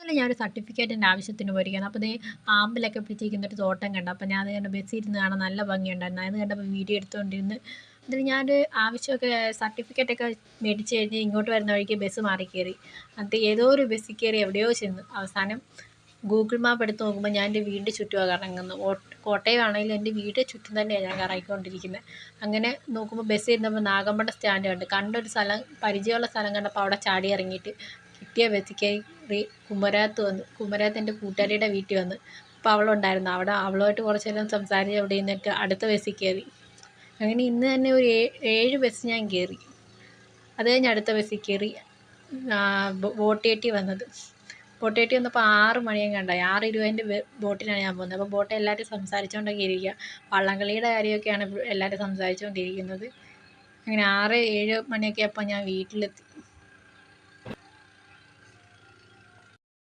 ഇന്നലെ ഞാനൊരു സർട്ടിഫിക്കറ്റിൻ്റെ ആവശ്യത്തിന് പോയിരിക്കുകയാണ്. അപ്പോൾ ദേ ആമ്പലൊക്കെ പിടിച്ചിരിക്കുന്നൊരു തോട്ടം കണ്ടു. അപ്പോൾ ഞാൻ അത് കണ്ട് ബസ്സിൽ ഇരുന്ന് കാണാൻ നല്ല ഭംഗിയുണ്ടായിരുന്നു. അത് കണ്ടപ്പോൾ വീഡിയോ എടുത്തുകൊണ്ടിരുന്ന് എന്നിട്ട് ഞാനൊരു ആവശ്യമൊക്കെ സർട്ടിഫിക്കറ്റൊക്കെ മേടിച്ച് കഴിഞ്ഞ് ഇങ്ങോട്ട് വരുന്ന വഴിക്ക് ബസ് മാറി കയറി. എന്നിട്ട് ഏതോ ഒരു ബസ്സിൽ കയറി എവിടെയോ ചെന്നു. അവസാനം ഗൂഗിൾ മാപ്പ് എടുത്ത് നോക്കുമ്പോൾ ഞാൻ എൻ്റെ വീടിൻ്റെ ചുറ്റുമാണ് കറങ്ങുന്നത്. കോട്ടയമാണെങ്കിലും എൻ്റെ വീടിൻ്റെ ചുറ്റും തന്നെയാണ് ഞാൻ കറങ്ങിക്കൊണ്ടിരിക്കുന്നത്. അങ്ങനെ നോക്കുമ്പോൾ ബസ് ഇരുന്നപ്പോൾ നാഗമ്പടം സ്റ്റാൻഡ് കണ്ടു. കണ്ടൊരു സ്ഥലം പരിചയമുള്ള സ്ഥലം കണ്ടപ്പോൾ അവിടെ ചാടി ഇറങ്ങിയിട്ട് കിട്ടിയ ബസ്സിൽ കയറി കുമരകത്ത് വന്നു. കുമരകത്ത് എൻ്റെ കൂട്ടുകാരിയുടെ വീട്ടിൽ വന്ന്. അപ്പോൾ അവളുണ്ടായിരുന്നു. അവിടെ അവളുമായിട്ട് കുറച്ച് നേരം സംസാരിച്ച് അവിടെ ഇരുന്നിട്ട് അടുത്ത ബസ്സിൽ കയറി. അങ്ങനെ ഇന്ന് തന്നെ ഒരു 7 ബസ് ഞാൻ കയറി. അത് കഴിഞ്ഞ് അടുത്ത ബസ്സിൽ കയറി ബോട്ടേട്ടി വന്നത്. ബോട്ടേട്ടി വന്നപ്പോൾ 6 മണിയെങ്ങാണ്ടായി. 6:20 ബോട്ടിനാണ് ഞാൻ പോകുന്നത്. അപ്പോൾ ബോട്ടിൽ എല്ലാവരും സംസാരിച്ചുകൊണ്ടൊക്കെ ഇരിക്കുക. വള്ളംകളിയുടെ കാര്യമൊക്കെയാണ് എല്ലാവരും സംസാരിച്ചുകൊണ്ടിരിക്കുന്നത്. അങ്ങനെ 6-7 മണിയൊക്കെ ആയപ്പോൾ ഞാൻ വീട്ടിലെത്തി.